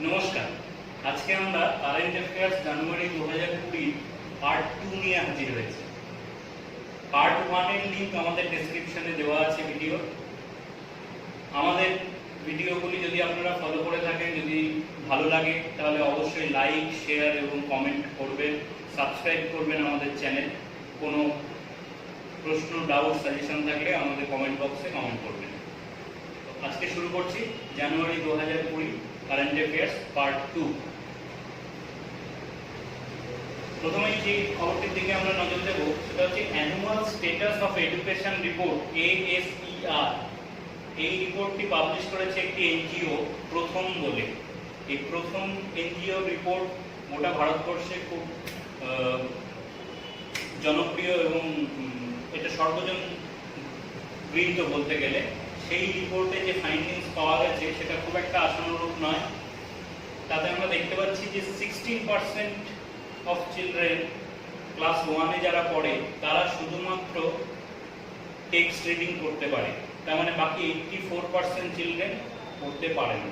নমস্কার। আজকে আমরা কারেন্ট অ্যাফেয়ার্স জানুয়ারি 2020 পার্ট 2 নিয়ে হাজির হয়েছি। পার্ট 1 এর লিংক আমাদের ডেসক্রিপশনে দেওয়া আছে ভিডিও। আমাদের ভিডিওগুলি যদি আপনারা ফলো করে থাকেন, যদি ভালো লাগে তাহলে অবশ্যই লাইক, শেয়ার এবং কমেন্ট করবেন, সাবস্ক্রাইব করবেন আমাদের চ্যানেল। কোনো প্রশ্ন, ডাউট, সাজেশন থাকলে আমাদের কমেন্ট বক্সে কমেন্ট করবেন। আজকে শুরু করছি জানুয়ারি 2020 কারেন্ট অ্যাফেয়ার্স পার্ট 2। প্রথমেই যে খবরটির দিকে আমরা নজর দেব সেটা হচ্ছে annual status of education report ASER। এই রিপোর্টটি পাবলিশ করেছে একটি এনজিও, প্রথম বলে। এই প্রথম এনজিও রিপোর্ট গোটা ভারতবর্ষে খুব জনপ্রিয় এবং এটা সর্বজন গৃহীত বলতে গেলে। সেই রিপোর্টে যে ফাইন্ডিংস পাওয়া গেছে সেটা খুব একটা আশানুরূপ নয়। তাতে আমরা দেখতে পাচ্ছি যে 16% অফ চিলড্রেন ক্লাস 1-এ যারা পড়ে তারা শুধুমাত্র টেক্সট রিডিং করতে পারে। তার মানে বাকি 84% চিলড্রেন পড়তে পারে না।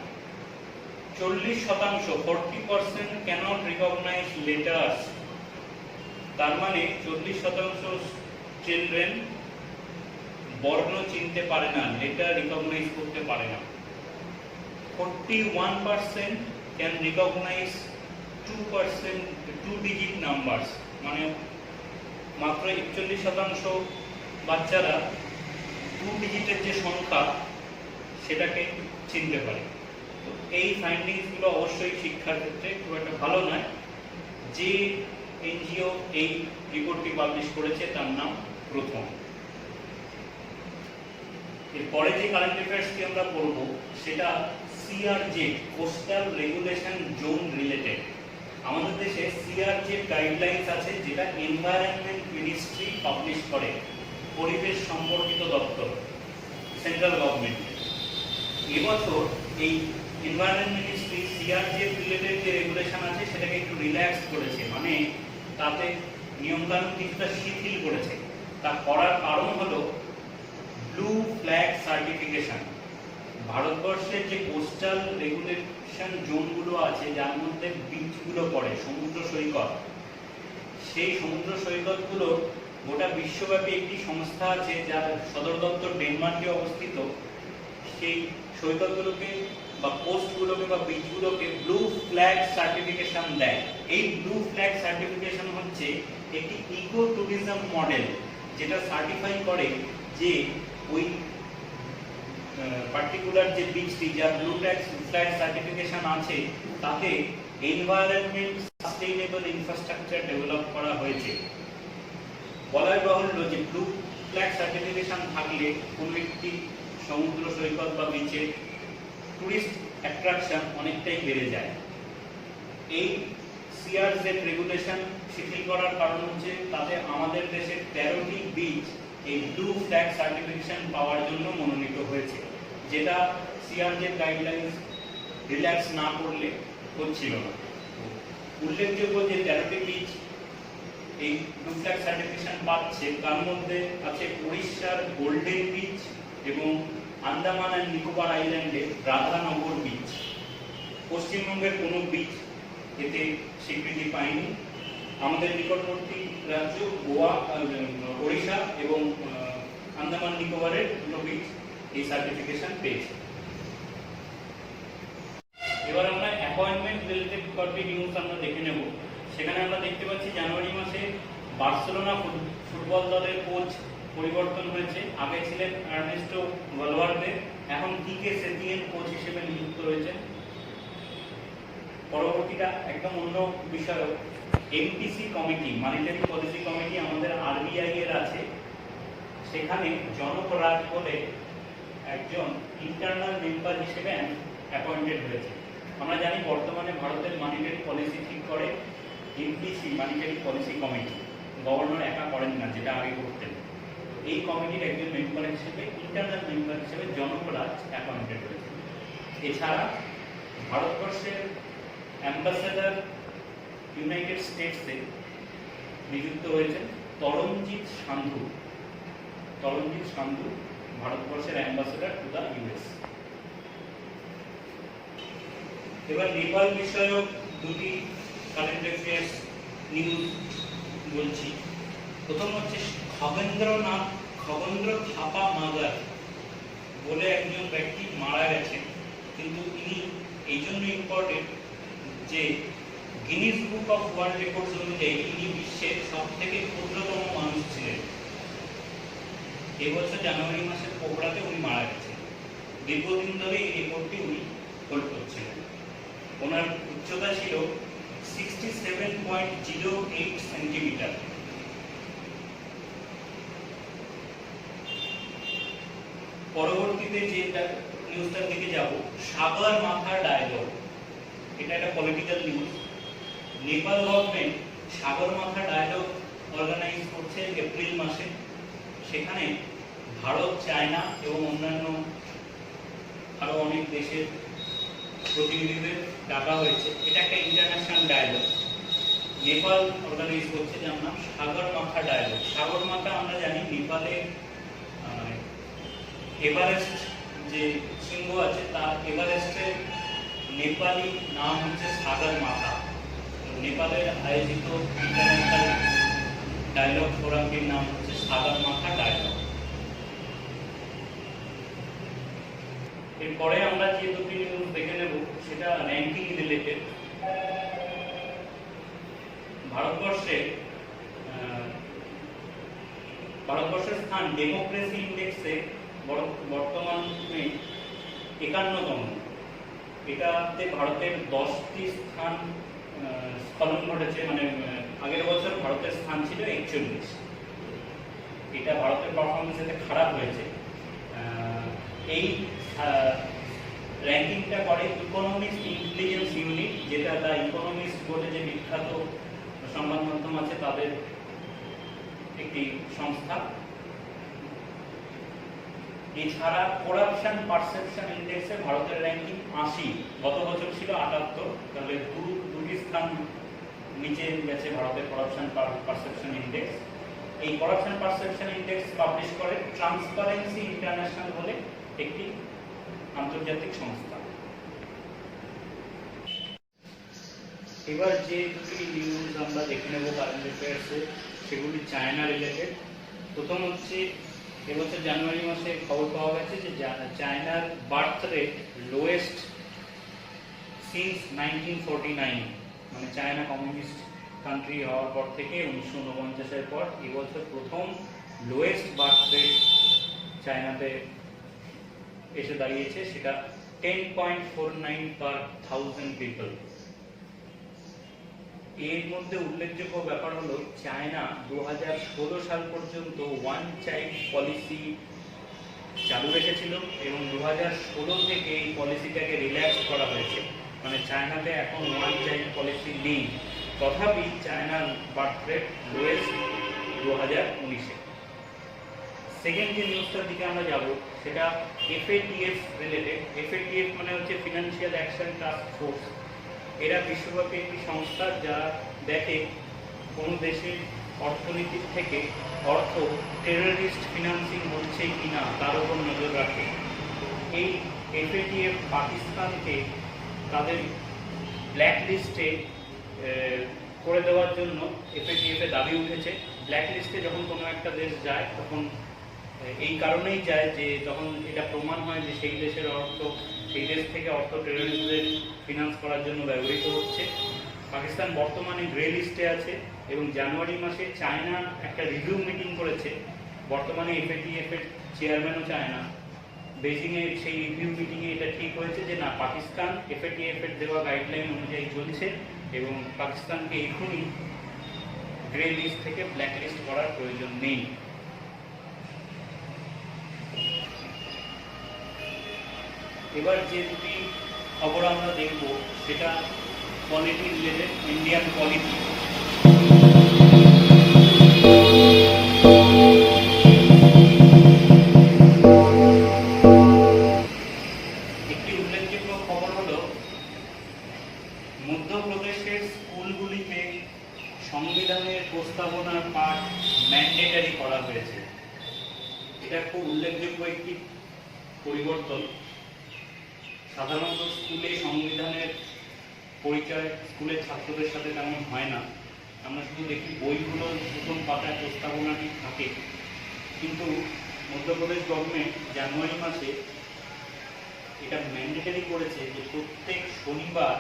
40% 40% ক্যানট রিকগনাইজ লেটার্স। তার মানে 40% চিলড্রেন বর্ণ চিনতে পারে না, লেটার রিকগনাইজ করতে পারে না। 41% ক্যান রিকগনাইজ 2 ডিজিট নাম্বারস, মানে মাত্র 41% বাচ্চারা 2 ডিজিটের যে সংখ্যা সেটাকে চিনতে পারে। তো এই ফাইন্ডিংসগুলো অবশ্যই শিক্ষার ক্ষেত্রে খুব একটা ভালো নয়। যে এনজিও এই রিপোর্টটি পাবলিশ করেছে তার নাম প্রথম। এরপরে যে কারেন্ট অ্যাফেয়ার্সটি আমরা পড়ব সেটা CRZ, coastal regulation zone related. আমাদের দেশে সিআরজেড গাইডলাইন্স আছে, যেটা এনভায়রনমেন্ট মিনিস্ট্রি পাবলিশ করে, পরিবেশ সম্পর্কিত দপ্তর, সেন্ট্রাল গভর্নমেন্ট। এবছর এই এনভায়রনমেন্ট মিনিস্ট্রি সিআরজেড রিলেটেড যে রেগুলেশন আছে সেটাকে একটু রিল্যাক্স করেছে, মানে তাতে নিয়মকানুন কিছুটা শিথিল করেছে। তা করার কারণ হলো ব্লু ফ্ল্যাগ সার্টিফিকেশন। ভারতবর্ষের যে কোস্টাল রেগুলেশন জোনগুলো আছে, যার মধ্যে বিচগুলো পড়ে, সমুদ্র সৈকত, সেই সমুদ্র সৈকতগুলো গোটা বিশ্বব্যাপী একটি সংস্থা আছে যার সদর দপ্তর ডেনমার্কে অবস্থিত। সেই সৈকতগুলোকে বা কোস্টগুলোকে বা বিচগুলোকে ব্লু ফ্ল্যাগ সার্টিফিকেশন দেয়। এই ব্লু ফ্ল্যাগ সার্টিফিকেশন হচ্ছে একটি ইকো ট্যুরিজম মডেল, যেটা সার্টিফাই করে যে ওই পার্টিকুলার যে বিচটি যার ব্লু ফ্ল্যাগ সার্টিফিকেশন আছে তাতে এনভায়রনমেন্ট সাস্টেইনেবল ইনফ্রাস্ট্রাকচার ডেভেলপ করা হয়েছে। বলাই বাহুল্য যে ব্লু ফ্ল্যাগ সার্টিফিকেশন থাকলে কোনো একটি সমুদ্র সৈকত বা বিচে টুরিস্ট অ্যাট্রাকশন অনেকটাই বেড়ে যায়। এই সিআরজেড রেগুলেশন শিথিল করার কারণ হচ্ছে তাতে আমাদের দেশের 13টি বিচ এই ব্লু ফ্ল্যাগ সার্টিফিকেশন পাওয়ার জন্য মনোনীত হয়েছে, যেটা সিআরজেড গাইডলাইন্স রিল্যাক্স না করলে হচ্ছিল না। উল্লেখযোগ্য যে 13টি বিচ এই ব্লু ফ্ল্যাগ সার্টিফিকেশন পাচ্ছে তার মধ্যে আছে উড়িষ্যার গোল্ডেন বিচ এবং আন্দামান অ্যান্ড নিকোবর আইল্যান্ডে রাধানগর বিচ। পশ্চিমবঙ্গের কোনো বিচ এতে স্বীকৃতি পায়নি। আমাদের নিকটবর্তী রাজ্য গোয়া, ওড়িশা এবং আন্দামান নিকোবরের দুটো বিচ এই সার্টিফিকেশন পেয়েছে। এবার আমরা অ্যাপয়েন্টমেন্ট রিলেটেড কয়েকটি নিউজ আমরা দেখে নেব। সেখানে আমরা দেখতে পাচ্ছি জানুয়ারি মাসে বার্সেলোনা ফুটবল দলের কোচ পরিবর্তন হয়েছে। আগে ছিলেন আর্নেস্টো ভালভার্দে, এখন কিকে সেটিয়েন কোচ হিসেবে নিযুক্ত হয়েছেন। পরবর্তীটা একদম অন্য বিষয়। MPC committee, monetary policy committee আমাদের আরবিআই এর আছে, সেখানে জনক রাজ বলে একজন ইন্টারনাল মেম্বার হিসেবে অ্যাপয়েন্টেড হয়েছে। আমরা জানি বর্তমানে ভারতের মনিটারি পলিসি ঠিক করে MPC, monetary policy committee. Governor একা করেন না, যেটা আগে করতেন। এই কমিটির একজন মেম্বার হিসেবে, ইন্টারনাল মেম্বার হিসেবে জনক রাজ অ্যাপয়েন্টেড হয়েছে। এছাড়া ভারতবর্ষের অ্যাম্বাসেডর ইউনাইটেড স্টেটসে নিযুক্ত হয়েছেন তরণজিৎ সান্ধু। তরণজিৎ সান্ধু ভারতবর্ষের অ্যাম্বাসেডর টু দ্য ইউএস। এবার নেপাল বিষয়ক দুটি কারেন্ট অ্যাফেয়ার্স নিউজ বলছি। প্রথম হচ্ছে খগেন্দ্র থাপা মাগার বলে একজন ব্যক্তি মারা গেছেন, কিন্তু ইনি এই জন্য ইম্পর্টেন্ট যে Guinness book of world records অনুযায়ী ইনি বিশ্বের সব থেকে ক্ষুদ্রতম মানুষ ছিলেন। এবছর জানুয়ারি মাসের পোকড়াতে উনি মারা গেছেন। দীর্ঘদিন ধরে এই রেকর্ডটি উনি হোল্ড করছিলেন। ওনার উচ্চতা ছিল 67.08 সেন্টিমিটার। পরবর্তীতে যে নিউজটার দিকে যাব, সাগর মাথা ডায়ালগ, এটা একটা পলিটিক্যাল নিউজ। নেপাল গভর্নমেন্ট সাগর মাথা ডায়ালগ অর্গানাইজ করছে এপ্রিল মাসে। সেখানে ভারত, চায়না এবং অন্যান্য আরো অনেক দেশের প্রতিনিধিদের ডাকা হয়েছে। এটা একটা ইন্টারন্যাশনাল ডায়ালগ নেপাল অর্গানাইজ করছে, যার নাম সাগর মাথা ডায়ালগ। সাগর মাথা আমরা জানি নেপালে এভারেস্ট যে শৃঙ্গ আছে তার এভারেস্টের নেপালি নাম হচ্ছে সাগর মাথা। নেপালের আয়োজিত ইন্টারন্যাশনাল ডায়ালগ ফোরামটির নাম হচ্ছে সাগর মাথা ডায়ালগ। এরপরে আমরা যে দুটি নিউজ দেখে নেব সেটা র্যাঙ্কিং রিলেটেড। ভারতবর্ষের স্থান ডেমোক্রেসি ইন্ডেক্সে বর্তমানে 51তম। এটাতে ভারতের 10টি স্থান স্খলন ঘটেছে, মানে আগের বছর ভারতের স্থান ছিল 41। এটা ভারতের পারফরমেন্স এতে খারাপ হয়েছে। এই র্যাঙ্কিংটা করে ইকোনমিক্স ইন্টেলিজেন্স ইউনিট, যেটা দ্য ইকোনমিক্স বলে যে বিখ্যাত সংবাদ মাধ্যম আছে তাদের একটি সংস্থা। এছাড়া করাপশন পারসেপশন ইন্ডেক্সে ভারতের র্যাঙ্কিং 80, গত বছর ছিল 78, তাহলে দুটি স্থান নিচে গেছে ভারতের করাপশন পারসেপশন ইন্ডেক্স। এই করাপশন পারসেপশন ইন্ডেক্স পাবলিশ করে ট্রান্সপারেন্সি ইন্টারন্যাশনাল বলে একটি আন্তর্জাতিক সংস্থা। এবার যে দুটি নিউজ আমরা দেখে নেব কারেন্ট অ্যাফেয়ার্সে, সেগুলি চায়না রিলেটেড। প্রথম হচ্ছে এবছর জানুয়ারি মাসে খবর পাওয়া গেছে যে চায়নার বার্থ রেট লোয়েস্ট সিন্স 1949, মানে চায়না কমিউনিস্ট কান্ট্রি হওয়ার পর থেকে 1949-এর পর এবছর প্রথম লোয়েস্ট বার্থ রেট চায়নাতে এসে দাঁড়িয়েছে, সেটা 10.49 পার 1000 পিপল। এর মধ্যে উল্লেখযোগ্য ব্যাপার হলো চায়না 2016 সাল পর্যন্ত ওয়ান চাইল্ড পলিসি চালু রেখেছিল এবং 2016 থেকে এই পলিসিটাকে রিল্যাক্স করা হয়েছে, মানে চায়নাতে এখন ওয়ান চাইল্ড পলিসি নেই। তথাপি চায়নার বার্থ রেট লোয়েস্ট 2019-এ। সেকেন্ড যে নিউজটার দিকে আমরা যাব সেটা FATF রিলেটেড। FATF মানে হচ্ছে ফিনান্সিয়াল অ্যাকশন টাস্ক ফোর্স। এরা বিশ্বব্যাপী একটি সংস্থা যা দেখে কোনো দেশের অর্থনীতির থেকে অর্থ টেররিস্ট ফিনান্সিং হচ্ছে কিনা তার উপর নজর রাখে। এই FATF পাকিস্তানকে তাদের ব্ল্যাক লিস্টে করে দেওয়ার জন্য FATF-এ দাবি উঠেছে। ব্ল্যাক লিস্টে যখন কোনো একটা দেশ যায় তখন এই কারণেই যায় যে যখন এটা প্রমাণ হয় যে সেই দেশের অর্থ, সেই দেশ থেকে অর্থ টেররিস্টদের ফিনান্স করার জন্য ব্যবহৃত হচ্ছে। পাকিস্তান বর্তমানে গ্রে লিস্টে আছে এবং জানুয়ারি মাসে চায়না একটা রিভিউ মিটিং করেছে। বর্তমানে FATF-এর চেয়ারম্যানও চায়না। বেজিংয়ে সেই রিভিউ মিটিংয়ে এটা ঠিক হয়েছে যে না, পাকিস্তান FATF-এর দেওয়া গাইডলাইন অনুযায়ী চলছে এবং পাকিস্তানকে এখনই গ্রে লিস্ট থেকে ব্ল্যাক লিস্ট করার প্রয়োজন নেই। এবার যে দুটি খবর আমরা দেখব সেটা পলিটি রিলেটেড, ইন্ডিয়ান পলিটি। একটি উল্লেখযোগ্য খবর হলো মধ্যপ্রদেশের স্কুলগুলিতে সংবিধানের প্রস্তাবনার পাঠ ম্যান্ডেটারি করা হয়েছে। এটা খুব উল্লেখযোগ্য একটি পরিবর্তন। সাধারণত স্কুলে সংবিধানের পরিচয় স্কুলের ছাত্রদের সাথে তেমন হয় না। আমরা শুধু দেখি বইগুলো প্রথম পাতায় প্রস্তাবনাটি থাকে, কিন্তু মধ্যপ্রদেশ গভর্নমেন্ট জানুয়ারি মাসে এটা ম্যান্ডেটরি করেছে যে প্রত্যেক শনিবার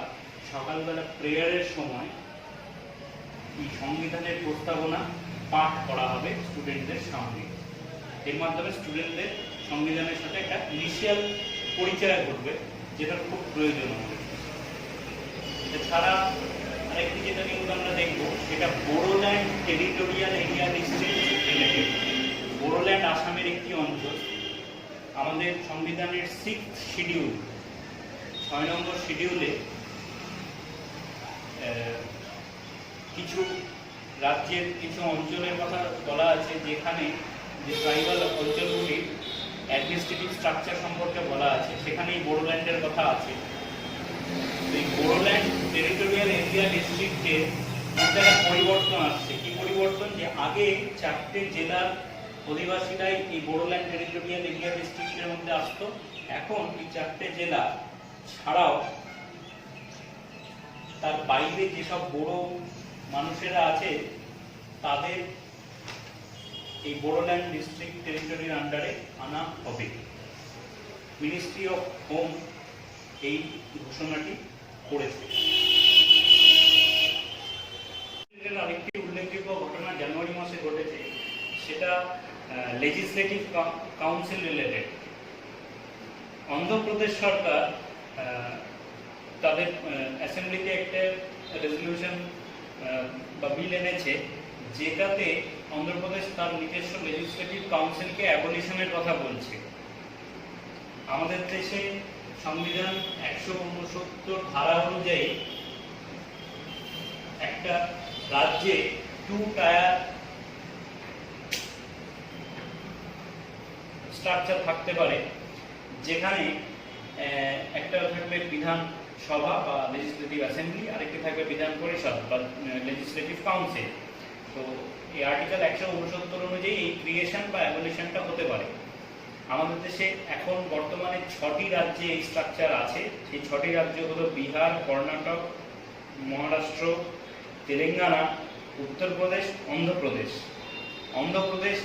সকালবেলা প্রেয়ারের সময় এই সংবিধানের প্রস্তাবনা পাঠ করা হবে স্টুডেন্টদের সামনে। এর মাধ্যমে স্টুডেন্টদের সংবিধানের সাথে একটা ইনিশিয়াল পরিচয় ঘটবে, যেটা খুব প্রয়োজন আমাদের। এছাড়া আরেকটি যেটা নিউজ আমরা দেখবো সেটা Bodoland territorial area district related. Bodoland আসামের একটি অঞ্চল। আমাদের সংবিধানের 6th শিডিউল 6 নম্বর শিডিউলে কিছু রাজ্যের কিছু অঞ্চলের কথা বলা আছে, যেখানে যে ট্রাইবাল অঞ্চলগুলির অ্যাডমিনিস্ট্রেটিভ স্ট্রাকচার সম্পর্কে বলা আছে, সেখানে এই বোডোল্যান্ডের কথা আছে। এই বোডোল্যান্ড টেরিটোরিয়াল এরিয়া ডিস্ট্রিক্টের একটা পরিবর্তন আসছে। কি পরিবর্তন? যে আগে 4টে জেলার অধিবাসীরাই এই বোডোল্যান্ড টেরিটোরিয়াল এরিয়া ডিস্ট্রিক্টের মধ্যে আসতো। এখন এই 4টে জেলা ছাড়াও তার বাইরে যেসব বড় মানুষেরা আছে তাদের এই বোডোল্যান্ড ডিস্ট্রিক্ট টেরিটরির আন্ডারে আনা হবে। মিনিস্ট্রি অফ হোম এই ঘোষণাটি করেছে। আরেকটি উল্লেখযোগ্য ঘটনা জানুয়ারি মাসে ঘটেছে, সেটা লেজিসলেটিভ কাউন্সিল রিলেটেড। অন্ধ্রপ্রদেশ সরকার তাদের অ্যাসেম্বলিতে একটা রেজলিউশন বা বিল এনেছে, যেটাতে অন্ধ্রপ্রদেশ তার নিজস্ব লেজিসলেটিভ কাউন্সিলকে অ্যাবলিশনের কথা বলছে। আমাদের দেশে সংবিধান 169 ধারা অনুযায়ী একটা রাজ্যে 2 টায়ার স্ট্রাকচার থাকতে পারে, যেখানে একটা থাকবে বিধানসভা বা লেজিসলেটিভ অ্যাসেম্বলি, আরেকটি থাকবে বিধান পরিষদ বা লেজিসলেটিভ কাউন্সিল। তো এই আর্টিকেল 169 অনুযায়ী এই ক্রিয়েশন বা অ্যাবলিশনটা হতে পারে। আমাদের দেশে এখন বর্তমানে 6টি রাজ্যে এই স্ট্রাকচার আছে। সেই 6টি রাজ্য হলো বিহার, কর্ণাটক, মহারাষ্ট্র, তেলেঙ্গানা, উত্তরপ্রদেশ, অন্ধ্রপ্রদেশ। অন্ধ্রপ্রদেশ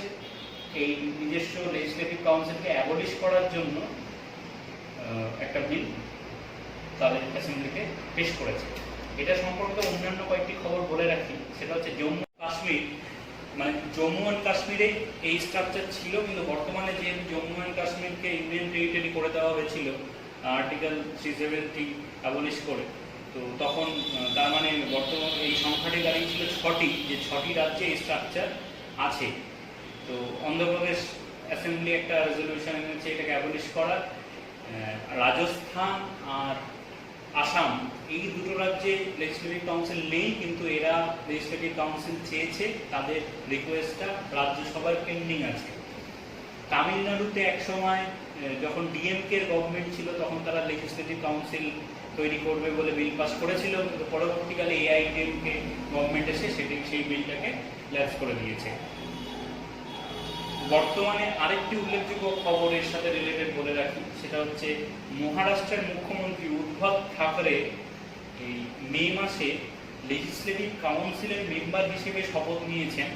এই নিজস্ব লেজিসলেটিভ কাউন্সিলকে অ্যাবলিশ করার জন্য একটা বিল তাদের অ্যাসেম্বলিতে পেশ করেছে। এটা সম্পর্কে অন্যান্য কয়েকটি খবর বলে রাখি। সেটা হচ্ছে জম্মু কাশ্মীর, মানে জম্মু অ্যান্ড কাশ্মীরে এই স্ট্রাকচার ছিল, কিন্তু বর্তমানে যেহেতু জম্মু অ্যান্ড কাশ্মীরকে ইন্ডিয়ান টেরিটরি করে দেওয়া হয়েছিল আর্টিকেল 370 অ্যাবলিশ করে, তো তখন তার মানে বর্তমান এই সংখ্যাটি দাঁড়িয়েছিল 6টি, যে 6টি রাজ্যে এই স্ট্রাকচার আছে। তো অন্ধ্রপ্রদেশ অ্যাসেম্বলি একটা রেজলিউশন এনেছে এটাকে অ্যাবলিশ করার। রাজস্থান আর আসাম এই দুটো রাজ্যে লেজিসলেটিভ কাউন্সিল নেই, কিন্তু এরা লেজিসলেটিভ কাউন্সিল চেয়েছে, তাদের রিকোয়েস্টটা রাজ্যসভার পেন্ডিং আছে। তামিলনাড়ুতে একসময় যখন ডিএমকে গভর্নমেন্ট ছিল তখন তারা লেজিসলেটিভ কাউন্সিল তৈরি করবে বলে বিল পাস করেছিল, কিন্তু পরবর্তীকালে এআইডিএমকে গভর্নমেন্ট এসে সেই বিলটাকে ল্যাপস করে দিয়েছে। বর্তমানে আরেকটি উল্লেখযোগ্য খবর এর সাথে রিলেটেড বলে রাখি, সেটা হচ্ছে মহারাষ্ট্রের মুখ্যমন্ত্রী উদ্ধব ঠাকরে এই মে মাসে লেজিসলেটিভ কাউন্সিলের মেম্বার হিসেবে শপথ নিয়েছেন।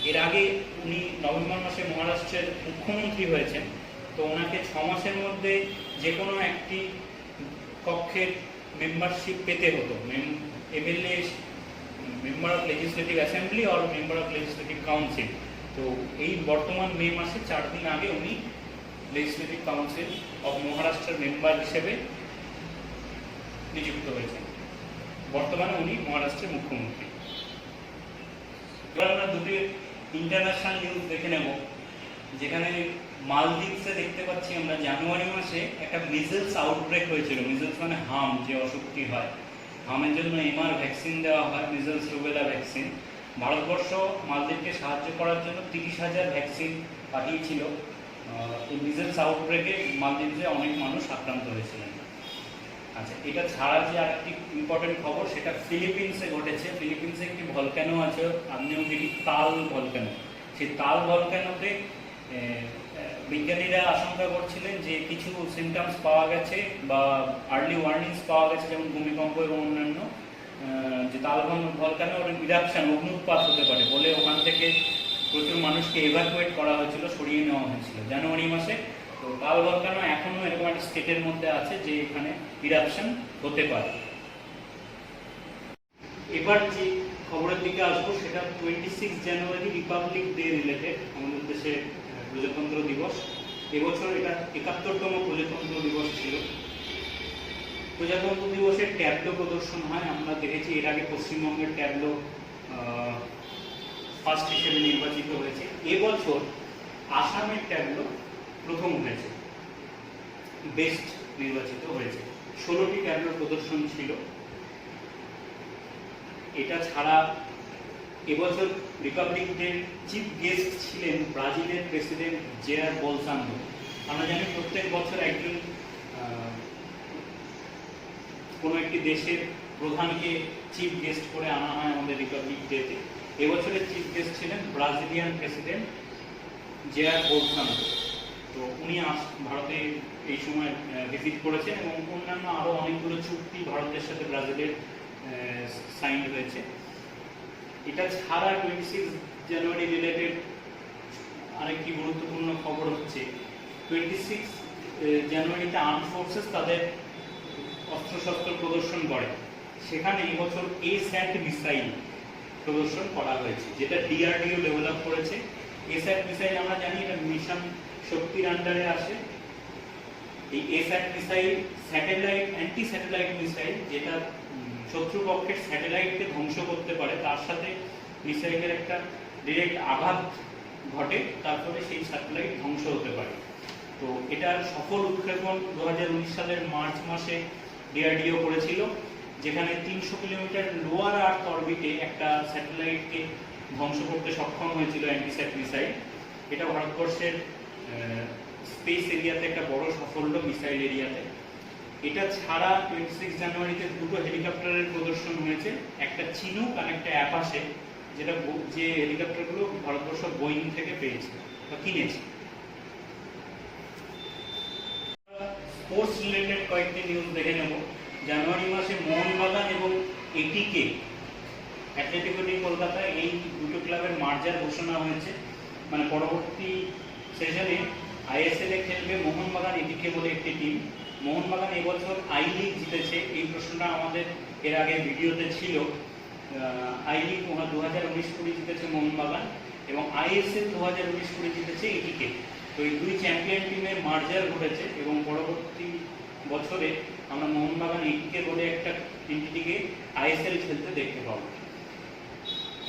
এর আগে উনি নভেম্বর মাসে মহারাষ্ট্রের মুখ্যমন্ত্রী হয়েছেন। তো ওনাকে 6 মাসের মধ্যে যে কোনো একটি কক্ষের মেম্বারশিপ পেতে হতো, MLA, member of legislative assembly আর মেম্বার অফ লেজিসলেটিভ কাউন্সিল। তো এই বর্তমান মে মাসে 4 দিন আগে উনি লেজিসলেটিভ কাউন্সিল অফ মহারাষ্ট্রের মেম্বার হিসেবে নিযুক্ত হয়েছেন। বর্তমানে উনি মহারাষ্ট্রের মুখ্যমন্ত্রী। এবার আমরা দুটি ইন্টারন্যাশনাল নিউজ দেখে নেব, যেখানে মালদ্বীপসে দেখতে পাচ্ছি আমরা জানুয়ারি মাসে একটা মিজলস আউটব্রেক হয়েছিল। মিজলস মানে হাম, যে অসুখটি হয়, হামের জন্য এমআর ভ্যাকসিন দেওয়া হয়, মিজলস রুবেলা ভ্যাকসিন। ভারতবর্ষ মালদ্বীপকে সাহায্য করার জন্য 30,000 ভ্যাকসিন পাঠিয়েছিল। এই মিজলস আউটব্রেকে মালদ্বীপে অনেক মানুষ আক্রান্ত হয়েছিলেন। আচ্ছা, এটা ছাড়া যে আরেকটি ইম্পর্টেন্ট খবর, সেটা ফিলিপিন্সে ঘটেছে। ফিলিপিন্সে একটি ভলক্যানো আছে, আগ্নেয়গিরি তাল ভলক্যানো। সেই তাল ভলক্যানোতে বিজ্ঞানীরা আশঙ্কা করছিলেন যে কিছু সিমটমস পাওয়া গেছে বা আর্লি ওয়ার্নিংস পাওয়া গেছে, যেমন ভূমিকম্প এবং অন্যান্য, যে তাল ভলকানোর ইরাপশন অগ্নুৎপাত হতে পারে বলে ওখান থেকে প্রচুর মানুষকে এভাকুয়েট করা হয়েছিল, সরিয়ে নেওয়া হয়েছিল জানুয়ারি মাসে। তো তাল ভলকানো এখনও এরকম একটা স্টেটের মধ্যে আছে যে এখানে ইরাপশন হতে পারে। এবার যে খবরের দিকে আসবো সেটা 26 জানুয়ারি রিপাবলিক ডে রিলেটেড, আমাদের দেশে প্রজাতন্ত্র দিবস। এবছর এটা 71তম প্রজাতন্ত্র দিবস ছিল। প্রজাতন্ত্র দিবসের ট্যাবলো প্রদর্শন হয়, আমরা দেখেছি এর আগে পশ্চিমবঙ্গের ট্যাবলো ফার্স্ট হিসেবে নির্বাচিত হয়েছে। এবছর আসামের ট্যাবলো প্রথম হয়েছে, বেস্ট নির্বাচিত হয়েছে। 16টি ট্যাবলো প্রদর্শন ছিল। এটা ছাড়া এবছর রিপাবলিক ডে চিফ গেস্ট ছিলেন ব্রাজিলের প্রেসিডেন্ট জেয়ার বোলসোনারো। আমরা জানি প্রত্যেক বছর একজন কোনো একটি দেশের প্রধানকে চিফ গেস্ট করে আনা হয় আমাদের রিপাবলিক ডেতে। এবছরের চিফ গেস্ট ছিলেন ব্রাজিলিয়ান প্রেসিডেন্ট জেয়ার বোলসোনারো। তো উনি ভারতে এই সময় ভিজিট করেছেন এবং অন্যান্য আরও অনেকগুলো চুক্তি ভারতের সাথে ব্রাজিলের সাইন হয়েছে। এটা ছাড়া 26 জানুয়ারি রিলেটেড আরেকটি গুরুত্বপূর্ণ খবর হচ্ছে 26 জানুয়ারিতে আর্ম ফোর্সেস তাদের অস্ত্রশস্ত্র প্রদর্শন করে। সেখানে এবছর এস্যাট মিসাইল প্রদর্শন করা হয়েছে, যেটা ডিআরডিও ডেভেলপ করেছে। এস্যাট মিসাইল আমরা জানি এটা মিশন শক্তির আন্ডারে আসে। এই ASAT missile satellite, anti satellite missile, যেটা শত্রুপক্ষের স্যাটেলাইটকে ধ্বংস করতে পারে, তার সাথে মিসাইলের একটা ডিরেক্ট আঘাত ঘটে, তারপরে সেই স্যাটেলাইট ধ্বংস হতে পারে। তো এটার সফল উৎক্ষেপণ 2019 সালের মার্চ মাসে ডিআরডিও করেছিল, যেখানে 300 কিলোমিটার লোয়ার আর্থ অরবিটে একটা স্যাটেলাইটকে ধ্বংস করতে সক্ষম হয়েছিল অ্যান্টিস্যাট মিসাইল। এটা ভারতবর্ষের স্পেস এরিয়াতে একটা বড় সাফল্য, মিসাইল এরিয়াতে। এটা ছাড়া 26 জানুয়ারিতে দুটো হেলিকপ্টারের প্রদর্শন হয়েছে, একটা চিনুক আর একটা অ্যাপাচে, যেটা যে হেলিকপ্টারগুলো ভারতবর্ষ বোয়িং থেকে পেয়েছে বা কিনেছে। স্পোর্টস রিলেটেড কয়েকটি নিউজ দেখে নেব। জানুয়ারি মাসে মোহনবাগান এবং এটিকে, অ্যাথলেটিকো ডি কলকাতা, এই দুটো ক্লাবের মার্জার ঘোষণা হয়েছে। মানে পরবর্তী সেশনে আইএসএল এ খেলবে মোহনবাগান এটিকে বলে একটি টিম। মোহনবাগান এবছর আই লিগ জিতেছে, এই প্রশ্নটা আমাদের এর আগে ভিডিওতে ছিল। আই লিগ 2019-20 জিতেছে মোহনবাগান এবং আইএসএল 2019-20 জিতেছে এটিকে। তো এই দুই চ্যাম্পিয়ন টিমের মার্জার ঘটেছে এবং পরবর্তী বছরে আমরা মোহনবাগান এটিকে বলে একটা টিমটিকে আইএসএল খেলতে দেখতে পাবো।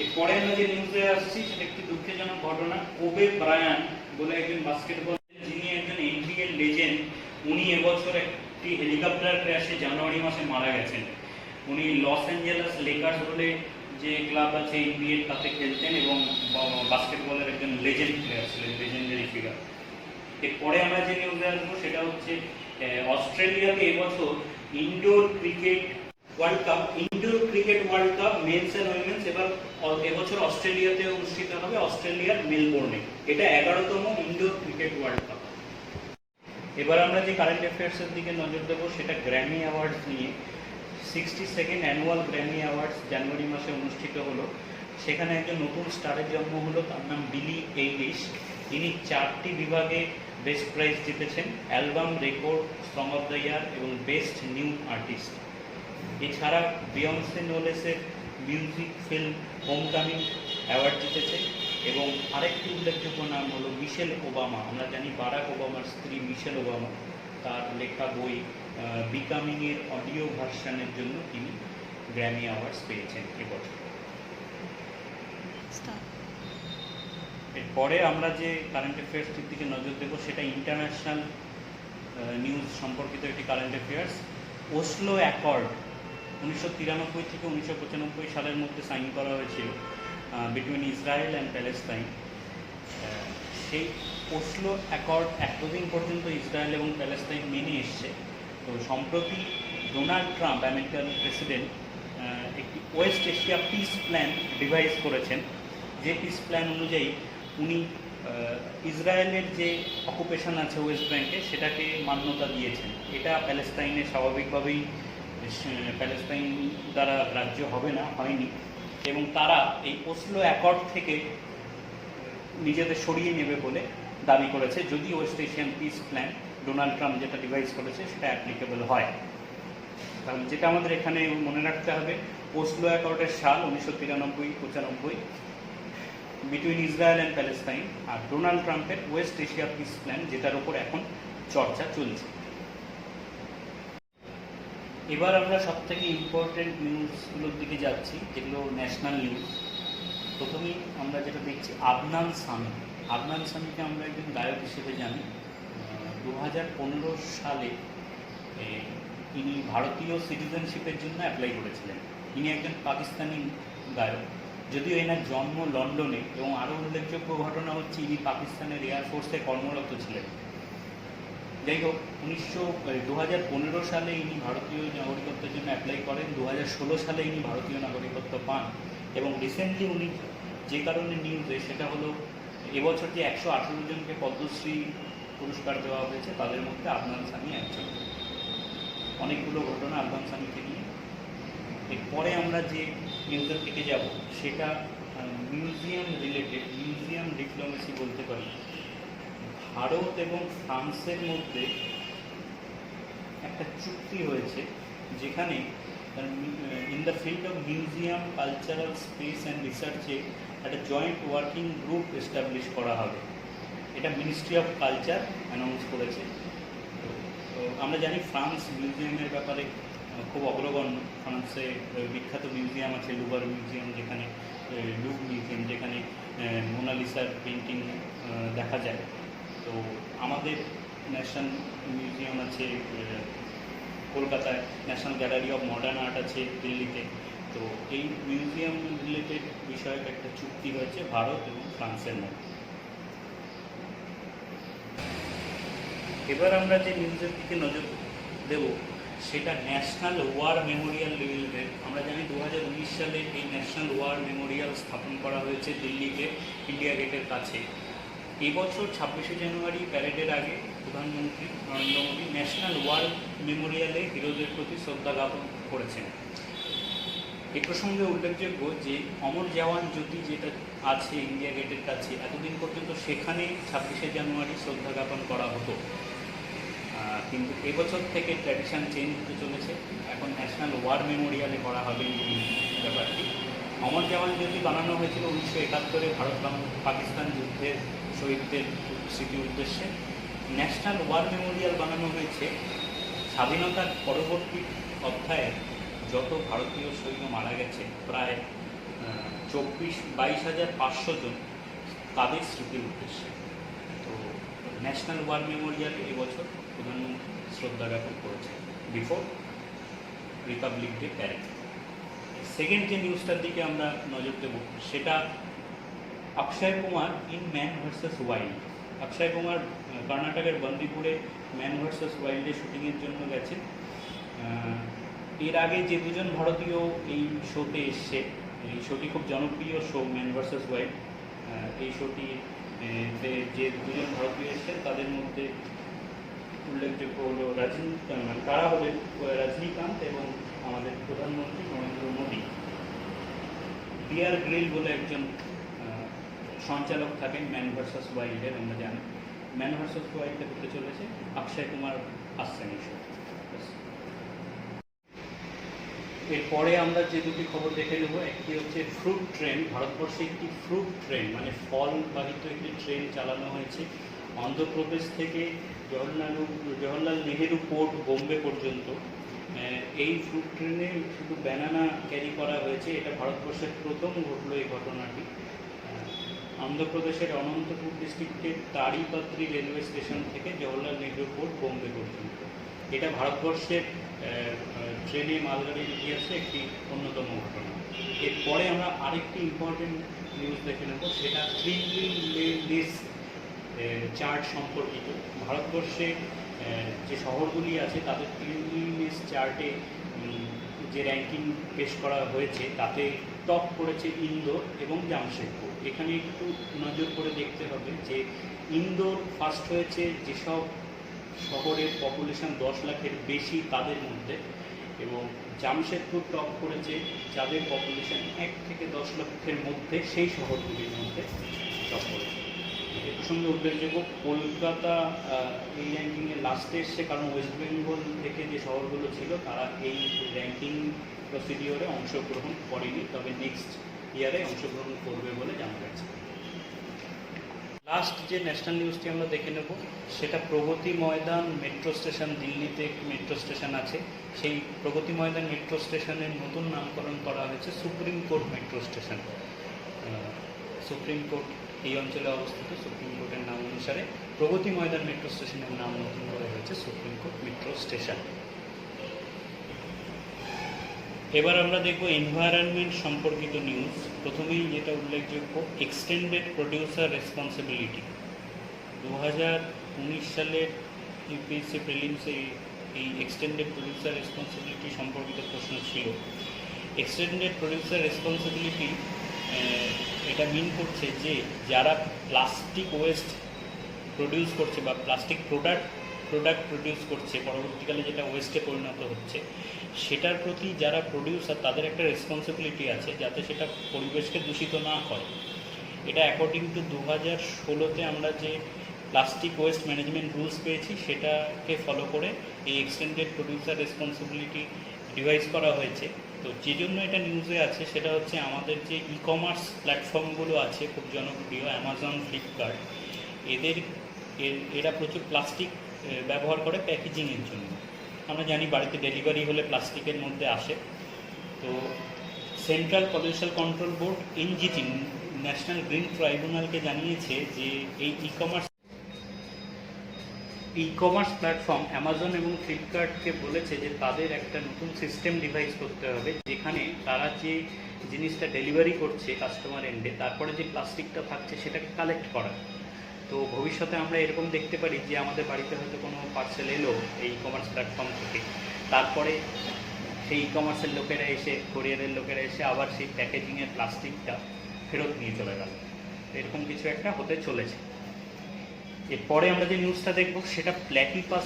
এরপরে আমরা যে নিউজে আসছি সেটা একটি দুঃখজনক ঘটনা। কোবে ব্রায়ান্ট বলে একজন বাস্কেটবল, যিনি একজন এনবিএ লেজেন্ড, উনি এবছর একটি হেলিকপ্টার ক্র্যাশে জানুয়ারি মাসে মারা গেছেন। উনি লস অ্যাঞ্জেলাস লেকার্স বলে যে ক্লাব আছে এনবিএ, তাতে খেলতেন এবং বাস্কেটবলের একজন লেজেন্ড প্লেয়ার ছিলেন, লেজেন্ডারি ফিগার। এরপরে আমরা যে নিউজে আসবো সেটা হচ্ছে অস্ট্রেলিয়াতে এবছর indoor cricket world cup men's and women's এবছর অস্ট্রেলিয়াতে অনুষ্ঠিত হবে, অস্ট্রেলিয়ার মেলবোর্নে। এটা 11তম ইনডোর ক্রিকেট ওয়ার্ল্ড কাপ। এবার আমরা যে কারেন্ট অ্যাফেয়ার্সের দিকে নজর দেবো সেটা গ্র্যামি অ্যাওয়ার্ডস নিয়ে। 62nd অ্যানুয়াল গ্র্যামি অ্যাওয়ার্ডস জানুয়ারি মাসে অনুষ্ঠিত হলো। সেখানে একজন নতুন স্টারের জন্ম হলো, তার নাম বিলি এইলিশ। তিনি 4টি বিভাগে বেস্ট প্রাইজ জিতেছেন, album, record, song of the year এবং বেস্ট নিউ আর্টিস্ট। এছাড়া বিয়ন্সে নোলেসের মিউজিক ফিল্ম হোমকামিং অ্যাওয়ার্ড জিতেছে এবং আরেকটি উল্লেখযোগ্য নাম হলো মিশেল ওবামা। আমরা জানি বারাক ওবামার স্ত্রী মিশেল ওবামা, তার লেখা বই বিকামিংয়ের অডিও ভার্সনের জন্য তিনি গ্র্যামি অ্যাওয়ার্ডস পেয়েছেন এবছর। এরপরে আমরা যে কারেন্ট অ্যাফেয়ার্সটির দিকে নজর দেবো সেটা ইন্টারন্যাশনাল নিউজ সম্পর্কিত একটি কারেন্ট অ্যাফেয়ার্স। ওসলো অ্যাকর্ড 1993 থেকে 1995 সালের মধ্যে সাইন করা হয়েছিল বিটুইন ইসরায়েল অ্যান্ড প্যালেস্তাইন। সেই ওসলো অ্যাকর্ড এতদিন পর্যন্ত ইসরায়েল এবং প্যালেস্তাইন মেনে এসছে। তো সম্প্রতি ডোনাল্ড ট্রাম্প, আমেরিকান প্রেসিডেন্ট, একটি West Asia peace plan device করেছেন, যে পিস প্ল্যান অনুযায়ী উনি ইসরায়েলের যে অকুপেশন আছে ওয়েস্ট ব্যাংকে সেটাকে মান্যতা দিয়েছেন। এটা প্যালেস্তাইনে স্বাভাবিকভাবেই প্যালেস্তাইন দ্বারা গ্রাহ্য হবে না, হয়নি, এবং তারা এই ওসলো অ্যাকর্ড থেকে নিজেদের সরিয়ে নেবে বলে দাবি করেছে, যদি West Asian piece plan Donald Trump যেটা ডিভাইস করেছে সেটা অ্যাপ্লিকেবল হয়। কারণ যেটা আমাদের এখানে মনে রাখতে হবে, ওসলো অ্যাকর্ডের সাল 1993-95 বিটুইন ইসরায়েল অ্যান্ড প্যালেস্তাইন, আর ডোনাল্ড ট্রাম্পের ওয়েস্ট এশিয়া পিস প্ল্যান, যেটার উপর এখন চর্চা চলছে। এবার আমরা সব থেকে ইম্পর্টেন্ট নিউজগুলোর দিকে যাচ্ছি, যেগুলো ন্যাশনাল নিউজ। প্রথমেই আমরা যেটা দেখছি, আদনান সামি। আদনান সামিকে আমরা একজন গায়ক হিসেবে জানি। 2015 সালে ইনি ভারতীয় সিটিজেনশিপের জন্য অ্যাপ্লাই করেছিলেন। ইনি একজন পাকিস্তানি গায়ক, যদিও এনার জন্ম লন্ডনে, এবং আরও উল্লেখযোগ্য ঘটনা হচ্ছে ইনি পাকিস্তানের এয়ারফোর্সে কর্মরত ছিলেন। যাই হোক, 2015 সালে ইনি ভারতীয় নাগরিকত্বের জন্য অ্যাপ্লাই করেন। 2016 সালে ইনি ভারতীয় নাগরিকত্ব পান, এবং রিসেন্টলি উনি যে কারণে নিউজে, সেটা হলো এবছর যে 118 জনকে পদ্মশ্রী পুরস্কার দেওয়া হয়েছে, তাদের মধ্যে আদনান সামি একজন। অনেকগুলো ঘটনা আদনান সামিকে নিয়ে। এরপরে আমরা যে নিউজের থেকে যাব সেটা মিউজিয়াম রিলেটেড, মিউজিয়াম ডিপ্লোমেসি বলতে পারি। ভারত এবং ফ্রান্সের মধ্যে একটা চুক্তি হয়েছে, যেখানে in the field of museum, cultural space and রিসার্চে একটা জয়েন্ট ওয়ার্কিং গ্রুপ এস্টাবলিশ করা হবে। এটা মিনিস্ট্রি অফ কালচার অ্যানাউন্স করেছে। তো আমরা জানি ফ্রান্স মিউজিয়ামের ব্যাপারে খুব অগ্রগণ্য। ফ্রান্সে বিখ্যাত মিউজিয়াম আছে, লুভার মিউজিয়াম, যেখানে লুভ মিউজিয়াম, যেখানে মোনালিসার পেন্টিং দেখা যায়। তো আমাদের ন্যাশনাল মিউজিয়াম আছে কলকাতায়, national gallery of modern art আছে দিল্লিতে। তো এই মিউজিয়াম রিলেটেড বিষয়ে একটা চুক্তি হয়েছে ভারত এবং ফ্রান্সের মধ্যে। এবার আমরা যে নিউজের দিকে নজর দেব সেটা ন্যাশনাল ওয়ার মেমোরিয়াল রিলেটেড। আমরা জানি 2019 সালে এই ন্যাশনাল ওয়ার মেমোরিয়াল স্থাপন করা হয়েছে দিল্লিতে ইন্ডিয়া গেটের কাছে। এবছর 26শে জানুয়ারি প্যারেডের আগে প্রধানমন্ত্রী নরেন্দ্র মোদী ন্যাশনাল ওয়ার মেমোরিয়ালে হিরোদের প্রতি শ্রদ্ধা জ্ঞাপন করেছেন। এ প্রসঙ্গে উল্লেখযোগ্য যে অমর জওয়ান জ্যোতি যেটা আছে ইন্ডিয়া গেটের কাছে, এতদিন পর্যন্ত সেখানে 26শে জানুয়ারি শ্রদ্ধা জ্ঞাপন করা হতো, কিন্তু এবছর থেকে ট্র্যাডিশন চেঞ্জ হতে চলেছে। এখন ন্যাশনাল ওয়ার মেমোরিয়ালে করা হবে এই ব্যাপারটি। অমর জওয়ান জ্যোতি বানানো হয়েছিল 1971-এ ভারত পাকিস্তান যুদ্ধের শহীদদের স্মৃতি উদ্দেশ্যে। ন্যাশনাল ওয়ার মেমোরিয়াল বানানো হয়েছে স্বাধীনতার পরবর্তী অধ্যায়ে যত ভারতীয় সৈন্য মারা গেছে, প্রায় 22,500 জন, তাদের স্মৃতির উদ্দেশ্যে। তো ন্যাশনাল ওয়ার মেমোরিয়ালে এবছর প্রধানমন্ত্রী শ্রদ্ধা জ্ঞাপন করেছে before Republic Day parade. Second যে নিউজটার দিকে আমরা নজর দেব সেটা Akshay Kumar in Man Versus Wild. Akshay Kumar কর্ণাটকের বন্দিপুরে ম্যান ভার্সেস ওয়াইল্ডে শুটিংয়ের জন্য গেছেন। এর আগে যে দুজন ভারতীয় এই শোতে এসছে, এই শোটি খুব জনপ্রিয় শো ম্যান ভার্সেস ওয়াইল্ড। এই শোটি যে দুজন ভারতীয় এসছেন তাদের মধ্যে উল্লেখযোগ্য হলো তারা হলেন রজনীকান্ত এবং আমাদের প্রধানমন্ত্রী নরেন্দ্র মোদী। বিয়ার গ্রিল বলে একজন সঞ্চালক থাকেন ম্যান ভার্সাস ওয়াইল্ডের। আমরা জানি ম্যান ভার্সাস ওয়াইল্ডে হতে চলেছে, অক্ষয় কুমার আসছেন এই শো। এরপরে আমরা যে দুটি খবর দেখে নেব, একটি হচ্ছে ফ্রুট ট্রেন। ভারতবর্ষে একটি ফ্রুট ট্রেন মানে ফল বাহিত একটি ট্রেন চালানো হয়েছে অন্ধ্রপ্রদেশ থেকে জওহরলাল নেহেরু পোর্ট বোম্বে পর্যন্ত। এই ফ্রুট ট্রেনে শুধু ব্যানানা ক্যারি করা হয়েছে। এটা ভারতবর্ষের প্রথম ঘটলো এই ঘটনাটি। অন্ধ্রপ্রদেশের অনন্তপুর ডিস্ট্রিক্টের তাড়িপাত্রি রেলওয়ে স্টেশন থেকে জওহরলাল নেহেরু পোর্ট বোম্বে পর্যন্ত। এটা ভারতবর্ষের ট্রেনে মালগাড়ির ইতিহাসে একটি অন্যতম ঘটনা। এরপরে আমরা আরেকটি ইম্পর্টেন্ট নিউজ দেখে নেব, সেটা ক্লিনলিনেস চার্ট সম্পর্কিত। ভারতবর্ষে যে শহরগুলি আছে তাদের ক্লিনলিনেস চার্টে যে র্যাঙ্কিং পেশ করা হয়েছে তাতে টপ করেছে ইন্দোর এবং জামশেদপুর। এখানে একটু নজর করে দেখতে হবে যে ইন্দোর ফার্স্ট হয়েছে যেসব শহরের পপুলেশন 10 লাখের বেশি তাদের মধ্যে, এবং জামশেদপুর টপ করেছে যাদের পপুলেশন 1 থেকে 10 লক্ষের মধ্যে সেই শহরগুলির মধ্যে টপ করেছে। এ প্রসঙ্গে উল্লেখযোগ্য কলকাতা এই র্যাঙ্কিংয়ে লাস্টে এসছে, কারণ ওয়েস্ট বেঙ্গল থেকে যে শহরগুলো ছিল তারা এই র্যাঙ্কিং প্রসিডিওরে অংশগ্রহণ করেনি, তবে নেক্সট ইয়ারে অংশগ্রহণ করবে বলে জানা গেছে। লাস্ট যে ন্যাশনাল নিউজটি আমরা দেখে নেব সেটা প্রগতি ময়দান মেট্রো স্টেশন, দিল্লিতে একটি মেট্রো স্টেশন আছে, সেই প্রগতি ময়দান মেট্রো স্টেশনের নতুন নামকরণ করা হয়েছে supreme court metro station. Supreme court এই অঞ্চলে অবস্থিত, সুপ্রিম কোর্টের নাম অনুসারে প্রগতি ময়দান মেট্রো স্টেশনের নাম নতুন করা হয়েছে সুপ্রিম কোর্ট মেট্রো স্টেশন। এবার আমরা দেখব এনভায়রনমেন্ট সম্পর্কিত নিউজ। প্রথমেই যেটা উল্লেখযোগ্য, এক্সটেন্ডেড প্রডিউসার রেসপন্সিবিলিটি। 2019 সালের ইউপিএসসি প্রিলিমসে এই এক্সটেন্ডেড প্রডিউসার রেসপন্সিবিলিটি সম্পর্কিত প্রশ্ন ছিল। এক্সটেন্ডেড প্রডিউসার রেসপন্সিবিলিটি এটা মিন করছে যে যারা প্লাস্টিক ওয়েস্ট প্রডিউস করছে বা প্লাস্টিক প্রোডাক্ট প্রডিউস করছে, পরবর্তীকালে যেটা ওয়েস্টে পরিণত হচ্ছে, সেটার প্রতি যারা প্রডিউসার তাদের একটা রেসপন্সিবিলিটি আছে যাতে সেটা পরিবেশকে দূষিত না করে। এটা অ্যাকর্ডিং টু 2016-তে আমরা যে প্লাস্টিক ওয়েস্ট ম্যানেজমেন্ট রুলস পেয়েছি সেটাকে ফলো করে এই এক্সটেন্ডেড প্রডিউসার রেসপন্সিবিলিটি ডিভাইস করা হয়েছে। তো যে জন্য এটা নিউজে আছে সেটা হচ্ছে আমাদের যে ই কমার্স প্ল্যাটফর্মগুলো আছে খুব জনপ্রিয়, অ্যামাজন, ফ্লিপকার্ট, এরা প্রচুর প্লাস্টিক ব্যবহার করে প্যাকেজিংয়ের জন্য। আমরা জানি বাড়িতে ডেলিভারি হলে প্লাস্টিকের মধ্যে আসে। তো Central Pollution Control Board NGT National Green ট্রাইব্যুনালকে জানিয়েছে যে এই ই কমার্স প্ল্যাটফর্ম অ্যামাজন এবং ফ্লিপকার্টকে বলেছে যে তাদের একটা নতুন সিস্টেম ডিভাইস করতে হবে যেখানে তারা যে জিনিসটা ডেলিভারি করছে কাস্টমার এন্ডে, তারপরে যে প্লাস্টিকটা থাকছে সেটাকে কালেক্ট করা। তো ভবিষ্যতে আমরা এরকম দেখতে পারি যে আমাদের বাড়িতে হয়তো কোনো পার্সেল এলো এই ই কমার্স প্ল্যাটফর্ম থেকে, তারপরে সেই ই কমার্সের লোকেরা এসে, কোরিয়ারের লোকেরা এসে আবার সেই প্যাকেজিংয়ের প্লাস্টিকটা ফেরত নিয়ে চলে গেল। এরকম কিছু একটা হতে চলেছে। এরপরে আমরা যে নিউজটা দেখব সেটা প্ল্যাটিপাস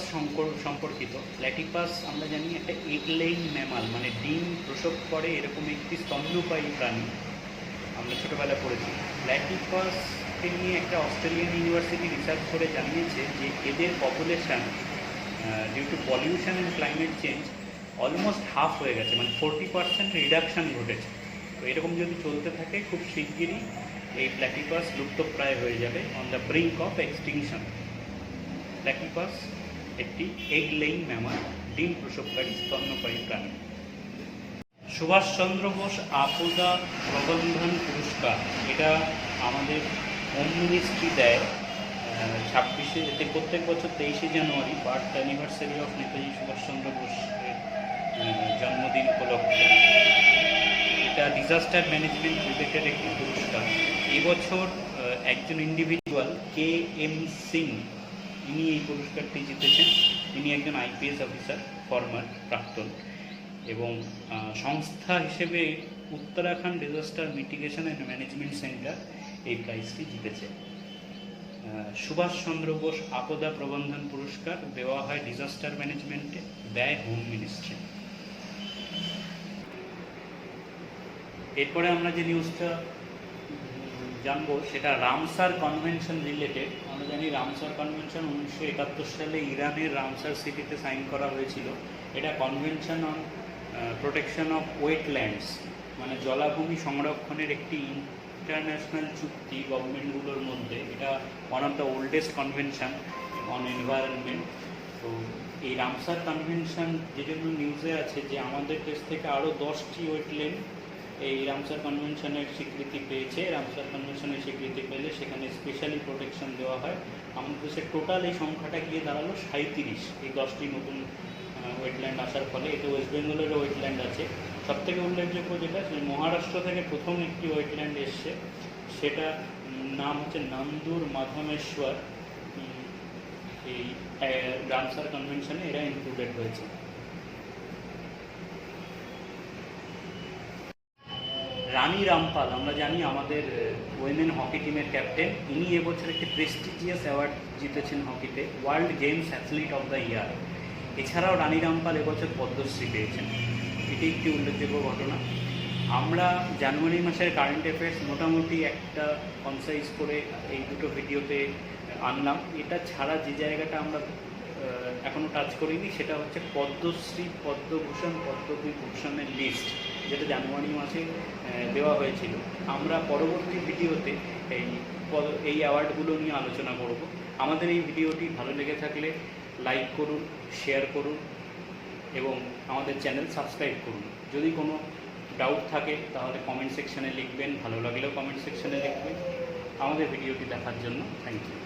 সম্পর্কিত। প্ল্যাটিপাস আমরা জানি একটা এগ লেইং ম্যামাল, মানে ডিম প্রসব করে এরকম একটি স্তন্যপায়ী প্রাণী, আমরা ছোটোবেলায় পড়েছি। প্ল্যাটিপাসকে নিয়ে একটা অস্ট্রেলিয়ান ইউনিভার্সিটি রিসার্চ করে জানিয়েছে যে এদের population due to pollution and climate change almost half হয়ে গেছে, মানে 40% রিডাকশান ঘটেছে। তো এরকম যদি চলতে থাকে খুব শিগগিরই এই প্ল্যাটিপাস লুপ্তপ্রায় হয়ে যাবে, on the brink of extinction. Platypus একটি এগ লেইং ম্যামাল, ডিম প্রসবকারী স্তন্যপায়ী প্রাণী। সুভাষচন্দ্র বোস আপদা প্রবন্ধন পুরস্কার, এটা আমাদের হোম মিনিস্ট্রি দেয় 26-এ, এতে প্রত্যেক বছর 23শে জানুয়ারি birth anniversary of Netaji Subhashchandra বোসের জন্মদিন উপলক্ষে। এটা ডিজাস্টার ম্যানেজমেন্ট রিলেটেড একটি পুরস্কার। এবছর একজন ইন্ডিভিজুয়াল KM সিং, ইনি এই পুরস্কারটি জিতেছেন। তিনি একজন IPS অফিসার, ফরমার, প্রাক্তন, এবং সংস্থা হিসেবে Uttarakhand disaster mitigation and management centre এই প্রাইজটি জিতেছে। সুভাষচন্দ্র বোস আপদা প্রবন্ধন পুরস্কার দেওয়া হয় ডিজাস্টার ম্যানেজমেন্টে, দেয় হোম মিনিস্ট্রি। এরপরে আমরা যে নিউজটা জানবো সেটা রামসার কনভেনশন রিলেটেড। আমরা জানি রামসার কনভেনশন 1971 সালে ইরানের রামসার সিটিতে সাইন করা হয়েছিল। এটা convention on protection of wetlands, মানে জলাভূমি সংরক্ষণের একটি ইন্টারন্যাশনাল চুক্তি গভর্নমেন্টগুলোর মধ্যে। এটা one of the oldest convention on environment. তো এই রামসার কনভেনশন যে জন্য নিউজে আছে যে আমাদের দেশ থেকে আরও 10টি ওয়েটল্যান্ড এই রামসার কনভেনশনের স্বীকৃতি পেয়েছে। রামসার কনভেনশনের স্বীকৃতি পেলে সেখানে স্পেশালি প্রোটেকশন দেওয়া হয়। আমাদের দেশের টোটাল এই সংখ্যাটা গিয়ে দাঁড়ালো 37, এই 10টি নতুন ওয়েটল্যান্ড আসার ফলে। এতে ওয়েস্ট বেঙ্গলেরও ওয়েটল্যান্ড আছে। সবথেকে উল্লেখযোগ্য যেটা, মহারাষ্ট্র থেকে প্রথম একটি ওয়েটল্যান্ড এসছে, সেটা নাম হচ্ছে নন্দুর মাধমেশ্বর। এই রামসার কনভেনশনে এরা ইনক্লুডেড হয়েছে। রানী রামপাল, আমরা জানি আমাদের ওয়েমেন হকি টিমের ক্যাপ্টেন, ইনি এবছর একটি প্রেস্টিজিয়াস অ্যাওয়ার্ড জিতেছেন হকিতে, world games athlete of the year. এছাড়াও রানী রামপাল এবছর পদ্মশ্রী পেয়েছেন, এটি একটি উল্লেখযোগ্য ঘটনা। আমরা জানুয়ারি মাসের কারেন্ট অ্যাফেয়ার্স মোটামুটি একটা কনসাইজ করে এই দুটো ভিডিওতে আনলাম। এটা ছাড়া যে জায়গাটা আমরা এখনও টাচ করিনি সেটা হচ্ছে পদ্মশ্রী, পদ্মভূষণ, পদ্মবিভূষণের লিস্ট, যেটা জানুয়ারি মাসে দেওয়া হয়েছিল। আমরা পরবর্তী ভিডিওতে এই অ্যাওয়ার্ডগুলো নিয়ে আলোচনা করব। আমাদের এই ভিডিওটি ভালো লেগে থাকলে লাইক করুন, শেয়ার করুন এবং আমাদের চ্যানেল সাবস্ক্রাইব করুন। যদি কোনো ডাউট থাকে তাহলে কমেন্ট সেকশানে লিখবেন, ভালো লাগলেও কমেন্ট সেকশানে লিখবেন। আমাদের ভিডিওটি দেখার জন্য থ্যাংক ইউ।